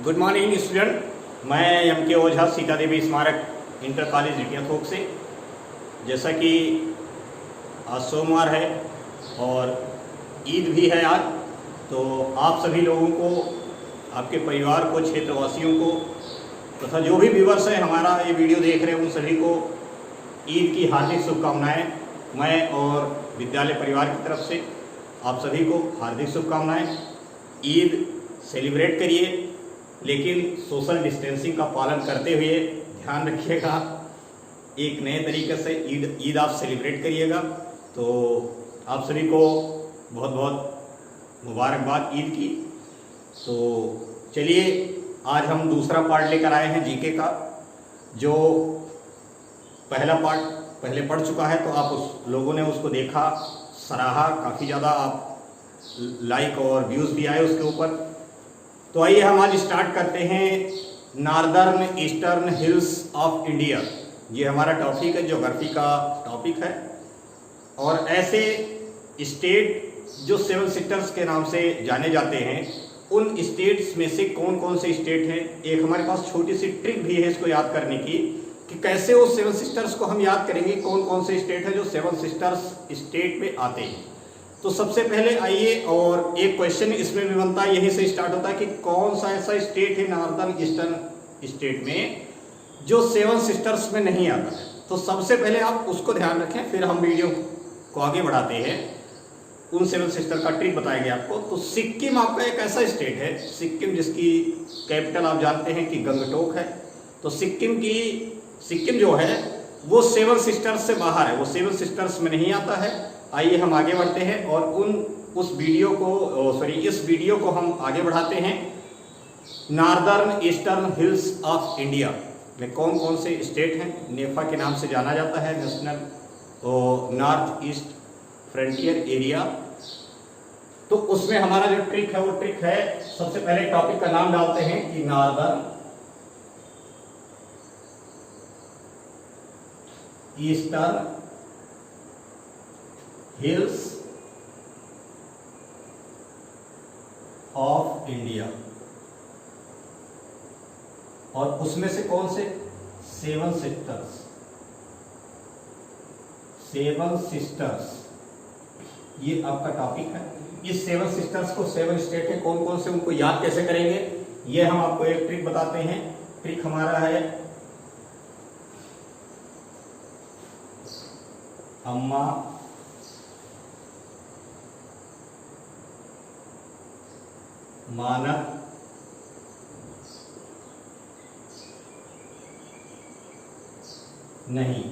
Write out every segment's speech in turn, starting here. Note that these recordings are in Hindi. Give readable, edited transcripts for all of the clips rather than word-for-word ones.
Good morning student. मैं एम.के. ओझा सीता देवी स्मारक इंटर कॉलेज रिटियाथोक से। जैसा कि आज सोमवार है और ईद भी है आज, तो आप सभी लोगों को, आपके परिवार को, क्षेत्रवासियों को तथा जो भी व्यूअर्स हैं हमारा ये वीडियो देख रहे हैं उन सभी को ईद की हार्दिक शुभकामनाएं। मैं और विद्यालय परिवार की तरफ से आप सभी को हार्दिक शुभकामनाएं। ईद सेलिब्रेट करिए, लेकिन सोशल डिस्टेंसिंग का पालन करते हुए ध्यान रखिएगा। एक नए तरीके से ईद आप सेलिब्रेट करिएगा। तो आप सभी को बहुत बहुत मुबारकबाद ईद की। तो चलिए, आज हम दूसरा पार्ट लेकर आए हैं जीके का। जो पहला पार्ट पहले पढ़ चुका है, तो आप उस लोगों ने उसको देखा, सराहा, काफ़ी ज़्यादा आप लाइक और व्यूज़ भी आए उसके ऊपर। तो आइए हम आज स्टार्ट करते हैं northern eastern hills of India. ये हमारा टॉपिक है, ज्योग्राफी का टॉपिक है। और ऐसे स्टेट जो 7 सिस्टर्स के नाम से जाने जाते हैं, उन स्टेट्स में से कौन कौन से स्टेट हैं। एक हमारे पास छोटी सी ट्रिक भी है इसको याद करने की, कि कैसे उस 7 सिस्टर्स को हम याद करेंगे, कौन कौन से स्टेट है जो 7 सिस्टर्स स्टेट में आते हैं। तो सबसे पहले आइए, और एक क्वेश्चन इसमें भी बनता है, यहीं से स्टार्ट होता है कि कौन सा ऐसा स्टेट है नॉर्दर्न ईस्टर्न स्टेट में जो 7 सिस्टर्स में नहीं आता है। तो सबसे पहले आप उसको ध्यान रखें, फिर हम वीडियो को आगे बढ़ाते हैं। उन 7 सिस्टर का ट्रिक बताएंगे आपको। तो सिक्किम आपका एक ऐसा स्टेट है, सिक्किम जिसकी कैपिटल आप जानते हैं कि गंगटोक है। तो सिक्किम जो है वो 7 सिस्टर्स से बाहर है, वो 7 सिस्टर्स में नहीं आता है। आइए हम आगे बढ़ते हैं और इस वीडियो को हम आगे बढ़ाते हैं। Northern eastern hills of India में कौन कौन से स्टेट हैं। नेफा के नाम से जाना जाता है, national north east frontier area. तो उसमें हमारा जो ट्रिक है वो ट्रिक है, सबसे पहले टॉपिक का नाम डालते हैं कि northern eastern hills of India. और उसमें से कौन से 7 सिस्टर्स, 7 सिस्टर्स, ये आपका टॉपिक है। इस 7 सिस्टर्स को 7 स्टेट के कौन कौन से, उनको याद कैसे करेंगे, ये हम आपको एक ट्रिक बताते हैं। ट्रिक हमारा है अम्मा, मानक, नहीं।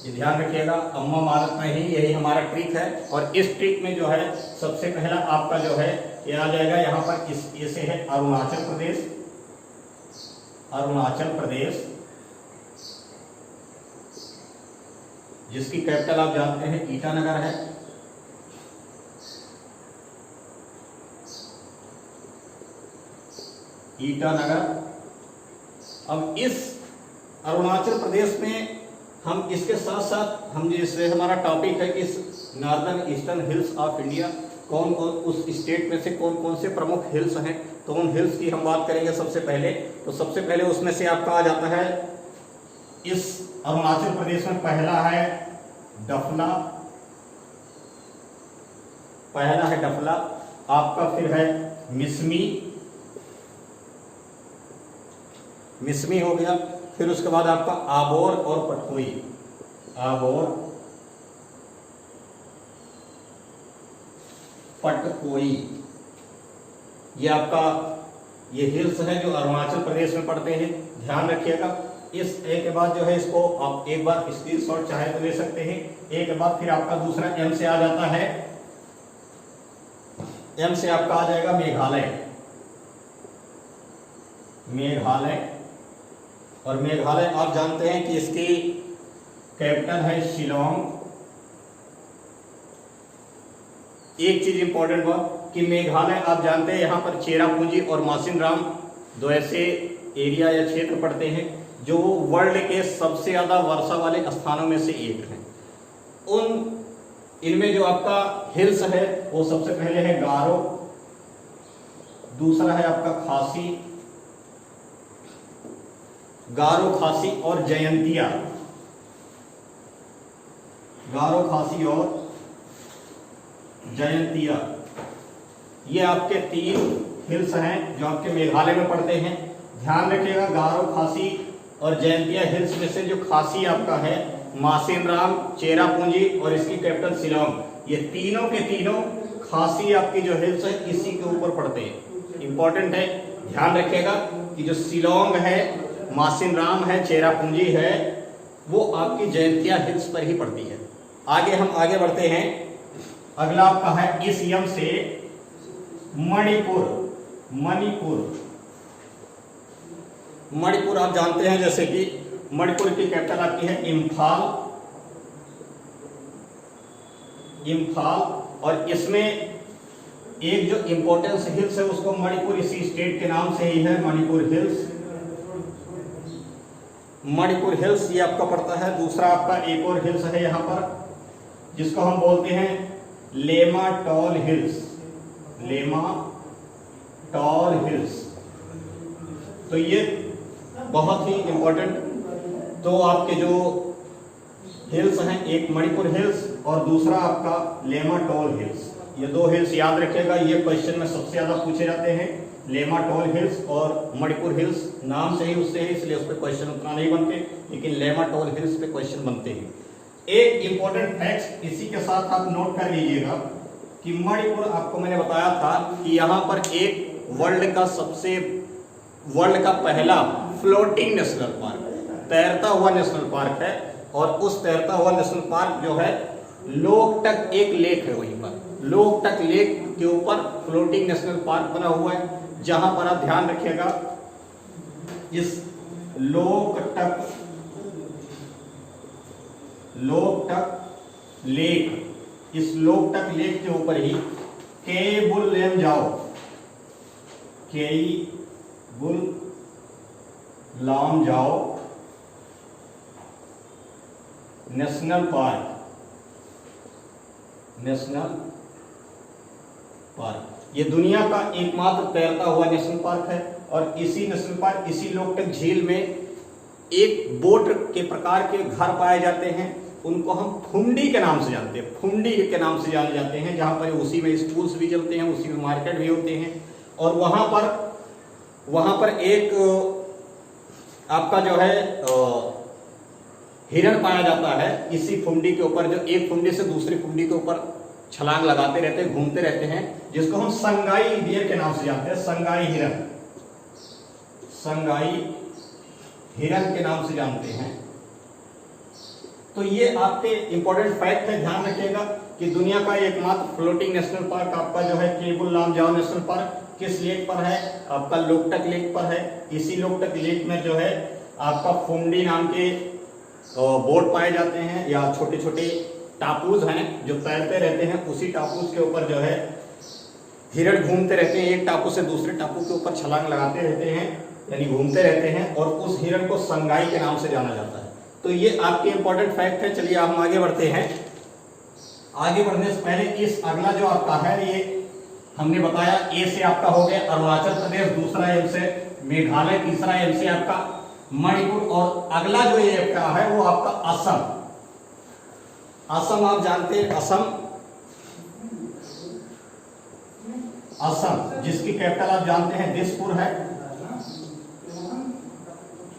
ये ध्यान रखिएगा, अम्मा, मानक, नहीं, यही हमारा ट्रिक है। और इस ट्रिक में जो है सबसे पहला आपका जो है ये आ जाएगा यहाँ पर, इसे है अरुणाचल प्रदेश। अरुणाचल प्रदेश जिसकी कैपिटल आप जानते हैं ईटानगर है। ईटानगर। अब इस अरुणाचल प्रदेश में हम इसके साथ साथ हम जैसे हमारा टॉपिक है कि northern eastern hills of India, कौन कौन उस स्टेट में से कौन कौन से प्रमुख हिल्स हैं, तो उन हिल्स की हम बात करेंगे सबसे पहले। तो सबसे पहले उसमें से आपका आ जाता है, इस अरुणाचल प्रदेश में पहला है डफला, पहला है डफला आपका। फिर है मिसमी हो गया। फिर उसके बाद आपका आबोर और पटकोई, आबोर पटकोई, ये आपका ये हिल्स है जो अरुणाचल प्रदेश में पड़ते हैं। ध्यान रखिएगा। इस ए के बाद जो है इसको आप एक बार स्क्रीनशॉट चाहे तो ले सकते हैं। ए के बाद फिर आपका दूसरा एम से आ जाता है, एम से आपका आ जाएगा मेघालय। और मेघालय आप जानते हैं कि इसकी कैपिटल है शिलोंग। एक चीज इंपॉर्टेंट हुआ कि मेघालय आप जानते हैं यहाँ पर चेरापूंजी और मासिनराम 2 ऐसे एरिया या क्षेत्र पड़ते हैं जो वर्ल्ड के सबसे ज्यादा वर्षा वाले स्थानों में से एक हैं। इनमें जो आपका हिल्स है वो सबसे पहले है दूसरा है आपका खासी, गारो, खासी और जयंतिया। गारो, खासी और जयंतिया, ये आपके 3 हिल्स हैं जो आपके मेघालय में पड़ते हैं। ध्यान रखिएगा, गारो, खासी और जयंतिया हिल्स में से जो खासी आपका है मासिनराम, चेरापूंजी और इसकी कैपिटल शिलोंग, ये तीनों के तीनों खासी आपकी जो हिल्स है इसी के ऊपर पड़ते हैं। इंपॉर्टेंट है, ध्यान रखिएगा कि जो शिलोंग है, मासिनराम है, चेरापूंजी है, वो आपकी जयंतिया हिल्स पर ही पड़ती है। हम आगे बढ़ते हैं। अगला आपका है इस यम से मणिपुर। मणिपुर आप जानते हैं, जैसे कि मणिपुर की कैपिटल आपकी है इम्फाल, और इसमें एक जो इंपॉर्टेंस हिल्स है उसको मणिपुर इसी स्टेट के नाम से ही है, मणिपुर हिल्स ये आपका पड़ता है। दूसरा आपका एक और हिल्स है यहाँ पर जिसको हम बोलते हैं लेमा टॉल हिल्स। तो ये बहुत ही इंपॉर्टेंट, तो आपके जो हिल्स हैं, एक मणिपुर हिल्स और दूसरा आपका लेमा टॉल हिल्स, ये 2 हिल्स याद रखिएगा। ये क्वेश्चन में सबसे ज्यादा पूछे जाते हैं, लेमा टॉल हिल्स और मणिपुर हिल्स। नाम से ही उससे है, इसलिए उस पर क्वेश्चन उतना नहीं बनते, लेकिन लेमा टॉल हिल्स पे क्वेश्चन बनते हैं। एक इंपॉर्टेंट फैक्ट इसी के साथ आप नोट कर लीजिएगा कि मणिपुर, आपको मैंने बताया था कि यहाँ पर एक वर्ल्ड का पहला फ्लोटिंग नेशनल पार्क, तैरता हुआ नेशनल पार्क है। और उस तैरता हुआ नेशनल पार्क जो है लोकटक, एक लेक है वहीं पर, लोकटक लेक के ऊपर फ्लोटिंग नेशनल पार्क बना हुआ है, जहां पर आप ध्यान रखिएगा इस लोकटक लेक, इस लोकटक लेक के ऊपर ही केबुल लामजाओ नेशनल पार्क, ये दुनिया का एकमात्र तैरता हुआ नेशनल पार्क है। और इसी नेशनल पार्क, इसी लोकटक झील में एक बोट के प्रकार के घर पाए जाते हैं, उनको हम फुंडी के नाम से जानते हैं, फुंडी के नाम से जाने जाते हैं, जहां पर उसी में स्कूल्स भी चलते हैं, उसी में मार्केट भी होते हैं। और वहां पर एक आपका जो है हिरण पाया जाता है इसी फुंडी के ऊपर, जो एक फुंडी से दूसरी फुंडी के ऊपर छलांग लगाते रहते हैं, घूमते रहते हैं, जिसको हम संगाई डियर के नाम से जानते हैं, संगाई हिरण के नाम से जानते हैं। तो ये आपके इंपॉर्टेंट फैक्ट है, ध्यान रखिएगा कि दुनिया का एकमात्र फ्लोटिंग नेशनल पार्क आपका जो है केबुल लामजाओ नेशनल पार्क किस लेक पर है, आपका लोकटक लेक पर है। इसी लोकटक लेक में जो है आपका फुंडी नाम के बोट पाए जाते हैं, या छोटे छोटे टापूज हैं जो तैरते रहते हैं, उसी टापूज के ऊपर जो है हिरण घूमते रहते हैं, एक टापू से दूसरे टापू के ऊपर छलांग लगाते रहते हैं, यानी घूमते रहते हैं, और उस हिरण को संगाई के नाम से जाना जाता है। तो ये आपके इंपॉर्टेंट फैक्ट है। चलिए हम आगे बढ़ते हैं। आगे बढ़ने से पहले इस अगला जो आपका है, ये हमने बताया ए से आपका हो गया अरुणाचल प्रदेश, दूसरा एम से मेघालय, तीसरा एम से आपका मणिपुर, और अगला जो ये आपका है वो आपका असम। असम आप जानते हैं, असम जिसकी कैपिटल आप जानते हैं दिसपुर है,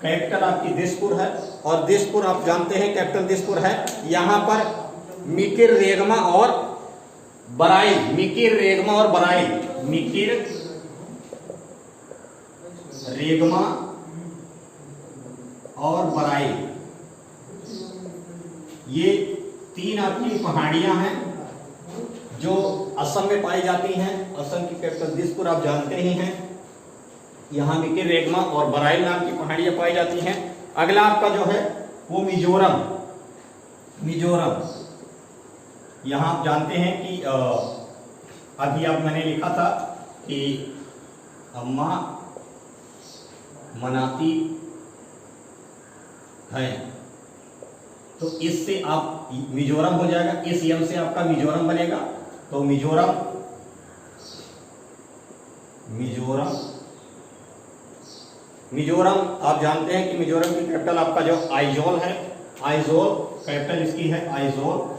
कैपिटल आपकी दिसपुर है, और दिसपुर आप जानते हैं कैपिटल दिसपुर है। यहां पर मिकिर रेगमा और बराइल, मिकिर रेगमा और बराइल, ये 3 आपकी पहाड़ियां हैं जो असम में पाई जाती हैं। असम की कैपिटल दिसपुर आप जानते ही हैं, यहाँ मिकिर रेगमा और बराइल नाम की पहाड़ियां पाई जाती हैं। अगला आपका जो है वो मिजोरम, यहाँ आप जानते हैं कि अभी आप मैंने लिखा था कि अम्मा मनाती है, तो इससे आप मिजोरम हो जाएगा, इस यम से आपका मिजोरम बनेगा। तो मिजोरम मिजोरम। मिजोरम आप जानते हैं कि मिजोरम की कैपिटल आपका जो आइजोल है, आइजोल कैपिटल इसकी है आइजोल।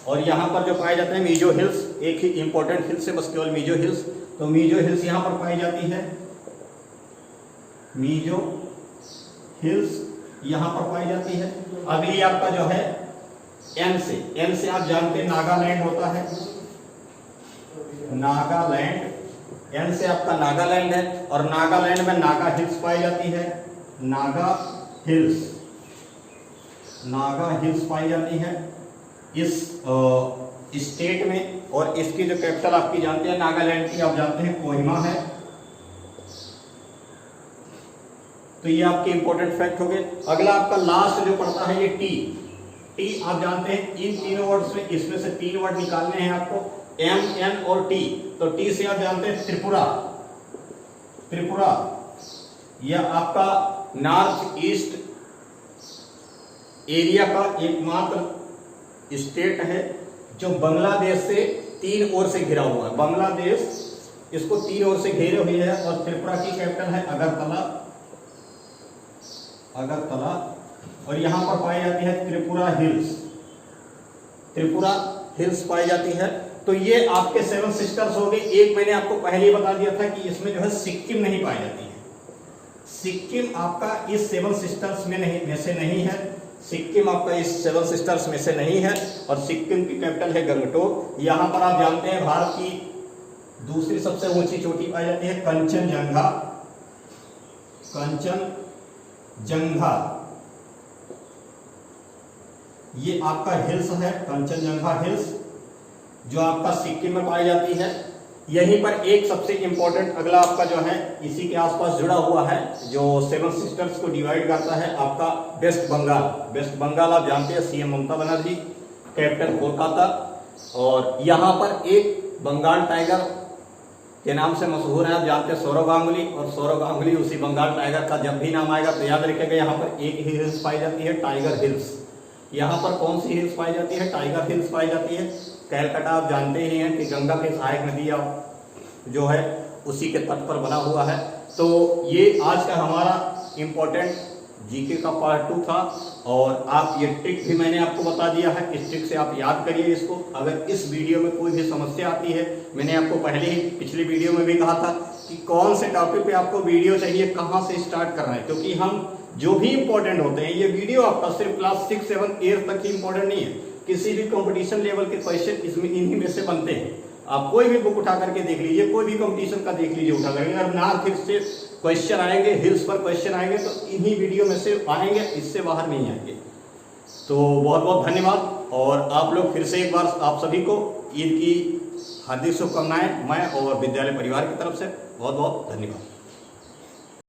और यहाँ पर जो पाए जाते हैं मीजो हिल्स, एक ही इंपॉर्टेंट हिल्स है बस केवल मीजो हिल्स, तो मीजो हिल्स यहाँ पर पाई जाती है, मीजो हिल्स यहाँ पर पाई जाती है। अगली आपका जो है एन से आप जानते हैं नागालैंड होता है, नागालैंड, एन से आपका नागालैंड है और नागालैंड में नागा हिल्स पाई जाती है, नागा हिल्स, नागा हिल्स पाई जाती है इस स्टेट में। और इसकी जो कैपिटल आपकी जानते हैं नागालैंड की, आप जानते हैं कोहिमा है। तो ये आपके इंपॉर्टेंट फैक्ट हो गए। अगला आपका लास्ट जो पड़ता है ये टी आप जानते हैं इन तीनों वर्ड्स में, इसमें से 3 वर्ड निकालने हैं आपको, एम, एन और टी। तो टी से आप जानते हैं त्रिपुरा, त्रिपुरा यह आपका नॉर्थ ईस्ट एरिया का एकमात्र स्टेट है जो बांग्लादेश से 3 ओर से घिरा हुआ है। बांग्लादेश इसको 3 ओर से घेरे हुए है। और त्रिपुरा की कैपिटल है अगरतला, अगरतला। और यहां पर पाई जाती है त्रिपुरा हिल्स, त्रिपुरा हिल्स पाई जाती है। तो ये आपके 7 सिस्टर्स हो गए। एक मैंने आपको पहले ही बता दिया था कि इसमें जो है सिक्किम नहीं पाई जाती है, सिक्किम आपका इस 7 सिस्टर्स में से नहीं है, सिक्किम आपका इस 7 सिस्टर्स में से नहीं है। और सिक्किम की कैपिटल है गंगटोक। यहां पर आप जानते हैं भारत की दूसरी सबसे ऊंची चोटी पाई जाती है कंचनजंगा, कंचनजंगा ये आपका हिल्स है, कंचनजंगा हिल्स जो आपका सिक्किम में पाई जाती है। यहीं पर एक सबसे इंपॉर्टेंट अगला आपका जो है इसी के आसपास जुड़ा हुआ है जो 7 सिस्टर्स को डिवाइड करता है, आपका वेस्ट बंगाल। वेस्ट बंगाल आप जानते हैं सीएम ममता बनर्जी, कैपिटल कोलकाता। और यहाँ पर एक बंगाल टाइगर के नाम से मशहूर है, आप जानते हैं सौरव गांगुली, और सौरव गांगुली उसी बंगाल टाइगर का जब भी नाम आएगा तो याद रखिएगा यहाँ पर एक ही हिल्स पाई जाती है, टाइगर हिल्स। यहाँ पर कौन सी हिल्स पाई जाती है? टाइगर हिल्स पाई जाती है। कैलकाटा आप जानते ही हैं कि गंगा के सहायक नदी जो है उसी के तट पर बना हुआ है। तो ये आज का हमारा इम्पोर्टेंट जीके का पार्ट 2 था। और आप ये ट्रिक भी मैंने आपको बता दिया है, इस ट्रिक से आप याद करिए इसको। अगर इस वीडियो में कोई भी समस्या आती है, मैंने आपको पहले ही पिछली वीडियो में भी कहा था कि कौन से टॉपिक पे आपको वीडियो चाहिए, कहाँ से स्टार्ट करना है, क्योंकि हम जो भी इंपॉर्टेंट होते हैं, ये वीडियो आपका सिर्फ क्लास 6, 7, 8 तक ही इंपॉर्टेंट नहीं है, किसी भी कंपटीशन लेवल के क्वेश्चन इसमें इन्हीं में से बनते हैं। आप कोई भी बुक उठा करके देख लीजिए, कोई भी कंपटीशन का देख लीजिए उठा करके, अगर नॉर्थ हिल्स से क्वेश्चन आएंगे, हिल्स पर क्वेश्चन आएंगे तो इन्हीं वीडियो में से आएंगे, इससे बाहर नहीं आएंगे। तो बहुत बहुत धन्यवाद। और आप लोग फिर से एक बार आप सभी को ईद की हार्दिक शुभकामनाएं मैं और विद्यालय परिवार की तरफ से। बहुत बहुत धन्यवाद।